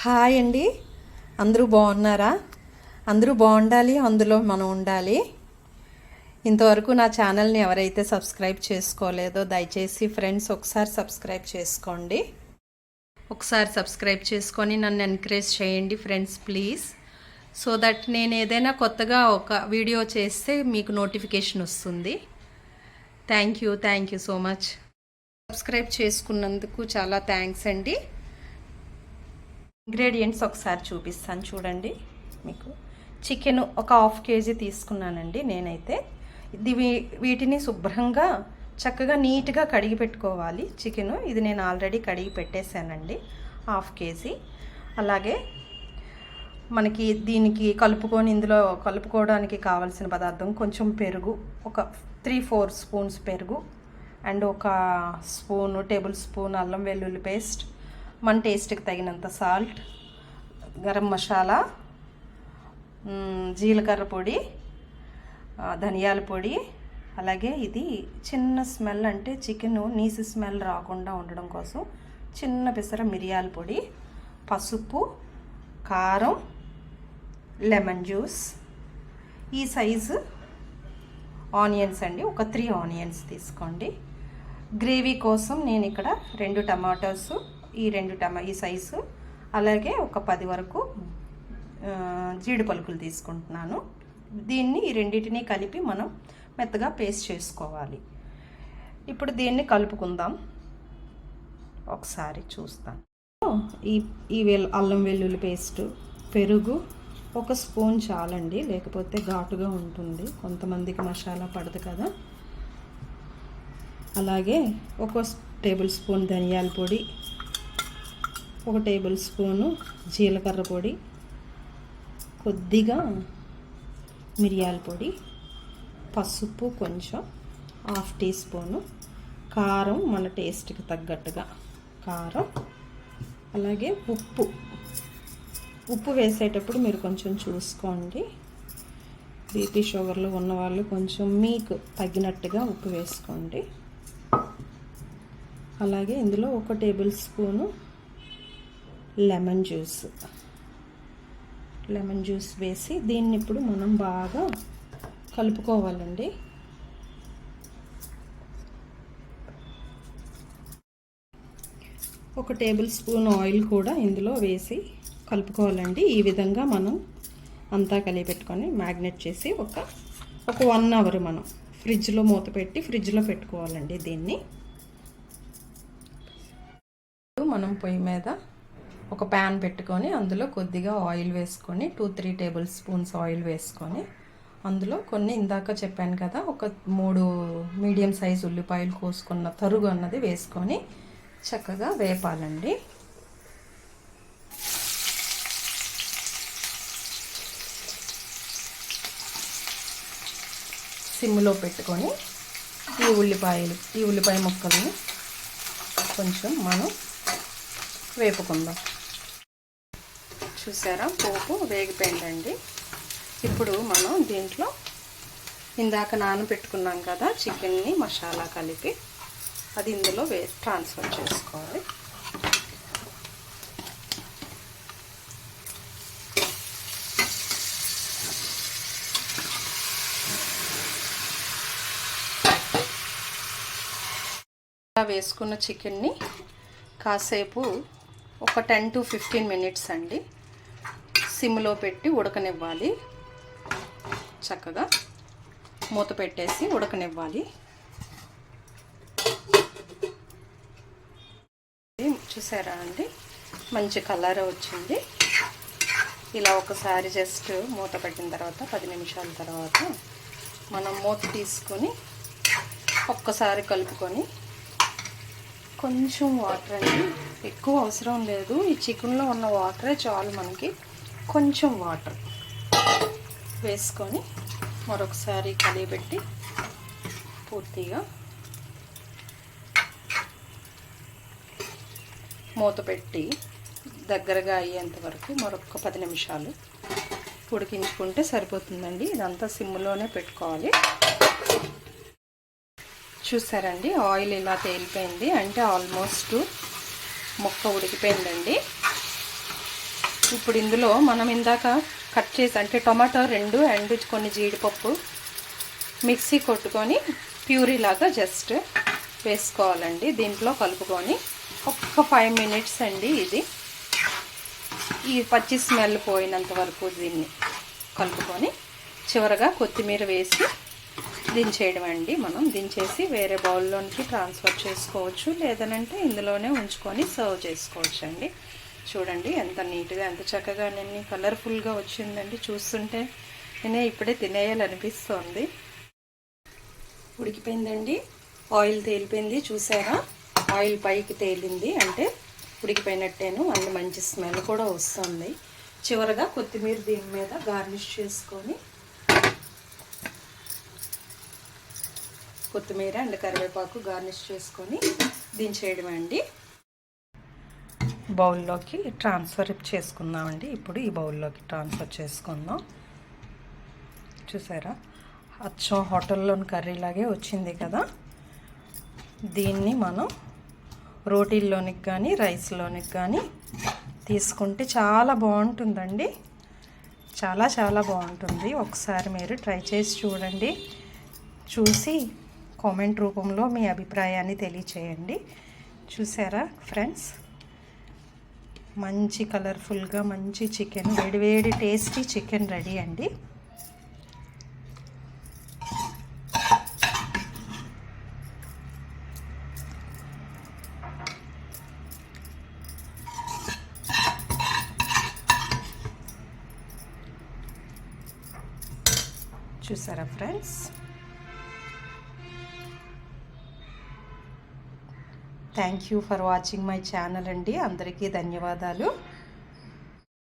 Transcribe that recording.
Hi అండి. అందరూ బాగున్నారా? అందరూ బాగుండాలి, అందులో మనం ఉండాలి. ఇంతవరకు నా ఛానల్ని ఎవరైతే సబ్స్క్రైబ్ చేసుకోలేదో దయచేసి ఫ్రెండ్స్ ఒకసారి సబ్స్క్రైబ్ చేసుకోండి. ఒకసారి సబ్స్క్రైబ్ చేసుకొని నన్ను ఎంకరేజ్ చేయండి ఫ్రెండ్స్ ప్లీజ్. సో దట్ నేను ఏదైనా కొత్తగా ఒక వీడియో చేస్తే మీకు నోటిఫికేషన్ వస్తుంది. Thank you so much. Subscribe చేసుకున్నందుకు చాలా థ్యాంక్స్ అండి. ఇంగ్రీడియంట్స్ ఒకసారి చూపిస్తాను చూడండి. మీకు చికెన్ ఒక 1/2 kg తీసుకున్నానండి నేనైతే. వీటిని శుభ్రంగా చక్కగా నీట్గా కడిగి పెట్టుకోవాలి. చికెను ఇది నేను ఆల్రెడీ కడిగి పెట్టేశానండి 1/2 kg. అలాగే మనకి దీనికి ఇందులో కలుపుకోవడానికి కావాల్సిన పదార్థం కొంచెం పెరుగు, ఒక 3-4 స్పూన్స్ పెరుగు, అండ్ ఒక టేబుల్ స్పూన్ అల్లం వెల్లుల్లి పేస్ట్, మన టేస్ట్కి తగినంత సాల్ట్, గరం మసాలా, జీలకర్ర పొడి, ధనియాల పొడి. అలాగే ఇది చిన్న స్మెల్, అంటే చికెన్ నీసు స్మెల్ రాకుండా ఉండడం కోసం చిన్న పిసర మిరియాల పొడి, పసుపు, కారం, లెమన్ జ్యూస్, ఈ సైజు ఆనియన్స్ అండి, ఒక 3 ఆనియన్స్ తీసుకోండి. గ్రేవీ కోసం నేను ఇక్కడ 2 టమాటోస్, ఈ సైజు, అలాగే ఒక 10 వరకు జీడి పలుకులు తీసుకుంటున్నాను. దీన్ని ఈ రెండింటినీ కలిపి మనం మెత్తగా పేస్ట్ చేసుకోవాలి. ఇప్పుడు దీన్ని కలుపుకుందాం. ఒకసారి చూస్తాను. ఈ అల్లం వెల్లుల్లి పేస్ట్, పెరుగు ఒక స్పూన్ చాలండి, లేకపోతే ఘాటుగా ఉంటుంది, కొంతమందికి మసాలా పడదు కదా. అలాగే ఒక టేబుల్ స్పూన్ ధనియాల పొడి, ఒక టేబుల్ స్పూను జీలకర్ర పొడి, కొద్దిగా మిరియాల పొడి, పసుపు కొంచెం 1/2 టీ స్పూను, కారం మన టేస్ట్కి తగ్గట్టుగా కారం, అలాగే ఉప్పు వేసేటప్పుడు మీరు కొంచెం చూసుకోండి. బీపీ షుగర్లు ఉన్నవాళ్ళు కొంచెం మీకు తగినట్టుగా ఉప్పు వేసుకోండి. అలాగే ఇందులో ఒక టేబుల్ స్పూను లెమన్ జ్యూస్ వేసి దీన్ని ఇప్పుడు మనం బాగా కలుపుకోవాలండి. ఒక టేబుల్ స్పూన్ ఆయిల్ కూడా ఇందులో వేసి కలుపుకోవాలండి. ఈ విధంగా మనం అంతా కలిపి పెట్టుకొని మ్యాగ్నెట్ చేసి ఒక 1 అవర్ మనం ఫ్రిడ్జ్లో మూత పెట్టి ఫ్రిడ్జ్లో పెట్టుకోవాలండి. దీన్ని మనం పొయ్యి మీద ఒక ప్యాన్ పెట్టుకొని అందులో కొద్దిగా ఆయిల్ వేసుకొని 2-3 టేబుల్ స్పూన్స్ ఆయిల్ వేసుకొని అందులో కొన్ని ఇందాక చెప్పాను కదా, ఒక 3 మీడియం సైజ్ ఉల్లిపాయలు కోసుకున్న తరుగు అన్నది వేసుకొని చక్కగా వేపాలండి. సిమ్లో పెట్టుకొని ఈ ఉల్లిపాయ ముక్కల్ని కొంచెం మనం వేపుకుందాం. చూసారా, పోపు వేగిపోయిందండి. ఇప్పుడు మనం దీంట్లో ఇందాక నానబెట్టుకున్నాం కదా చికెన్ని, మసాలా కలిపి అది ఇందులో ట్రాన్స్ఫర్ చేసుకోవాలి. వేసుకున్న చికెన్ని కాసేపు ఒక 10-15 మినిట్స్ అండి సిమ్లో పెట్టి ఉడకనివ్వాలి. చక్కగా మూత పెట్టేసి ఉడకనివ్వాలి. చూసారా అండి, మంచి కలర్ వచ్చింది. ఇలా ఒకసారి జస్ట్ మూత పెట్టిన తర్వాత 10 నిమిషాల తర్వాత మనం మూత తీసుకొని ఒక్కసారి కలుపుకొని కొంచెం వాటర్ అండి, ఎక్కువ అవసరం లేదు, ఈ చికెన్లో ఉన్న వాటరే చాలు మనకి. కొంచెం వాటర్ వేసుకొని మరొకసారి కలిపెట్టి పూర్తిగా మూత పెట్టి దగ్గరగా అయ్యేంత వరకు మరొక 10 నిమిషాలు ఉడికించుకుంటే సరిపోతుందండి. ఇదంతా సిమ్లోనే పెట్టుకోవాలి. చూసారండి, ఆయిల్ ఇలా తేలిపోయింది, అంటే ఆల్మోస్ట్ ముక్క ఉడికిపోయిందండి. ఇప్పుడు ఇందులో మనం ఇందాక కట్ చేసి అంటే టొమాటో 2 అండ్ కొన్ని జీడిపప్పు మిక్సీ కొట్టుకొని ప్యూరీ లాగా జస్ట్ వేసుకోవాలండి. దీంట్లో కలుపుకొని ఒక్క 5 మినిట్స్ అండి ఇది ఈ పచ్చి స్మెల్ పోయినంత వరకు దీన్ని కలుపుకొని చివరగా కొత్తిమీర వేసి దించేయడం అండి. మనం దించేసి వేరే బౌల్లోనికి ట్రాన్స్ఫర్ చేసుకోవచ్చు, లేదనంటే ఇందులోనే ఉంచుకొని సర్వ్ చేసుకోవచ్చు అండి. చూడండి ఎంత నీట్గా ఎంత చక్కగా అన్ని కలర్ఫుల్గా వచ్చిందండి. చూస్తుంటే నేనే ఇప్పుడే తినేయాలనిపిస్తోంది. ఉడికిపోయిందండి, ఆయిల్ తేలిపోయింది. చూసారా, ఆయిల్ పైకి తేలింది అంటే ఉడికిపోయినట్టేను. అండ్ మంచి స్మెల్ కూడా వస్తుంది. చివరగా కొత్తిమీర దీని మీద గార్నిష్ చేసుకొని కొత్తిమీర అండ్ కరివేపాకు గార్నిష్ చేసుకొని దించేయడం అండి. బౌల్లోకి ట్రాన్స్ఫర్ చేసుకుందామండి. ఇప్పుడు ఈ బౌల్లోకి ట్రాన్స్ఫర్ చేసుకుందాం. చూసారా, అచ్చం హోటల్లోని కర్రీలాగే వచ్చింది కదా. దీన్ని మనం రోటీల్లోనికి కానీ రైస్లోనికి కానీ తీసుకుంటే చాలా బాగుంటుందండి. చాలా చాలా బాగుంటుంది. ఒకసారి మీరు ట్రై చేసి చూడండి. చూసి కామెంట్ రూపంలో మీ అభిప్రాయాన్ని తెలియచేయండి. చూసారా ఫ్రెండ్స్, మంచి కలర్ఫుల్గా మంచి చికెన్, వేడివేడి టేస్టీ చికెన్ రెడీ అండి. చూసారా friends, thank you for watching my channel అండి. అందరికీ ధన్యవాదాలు.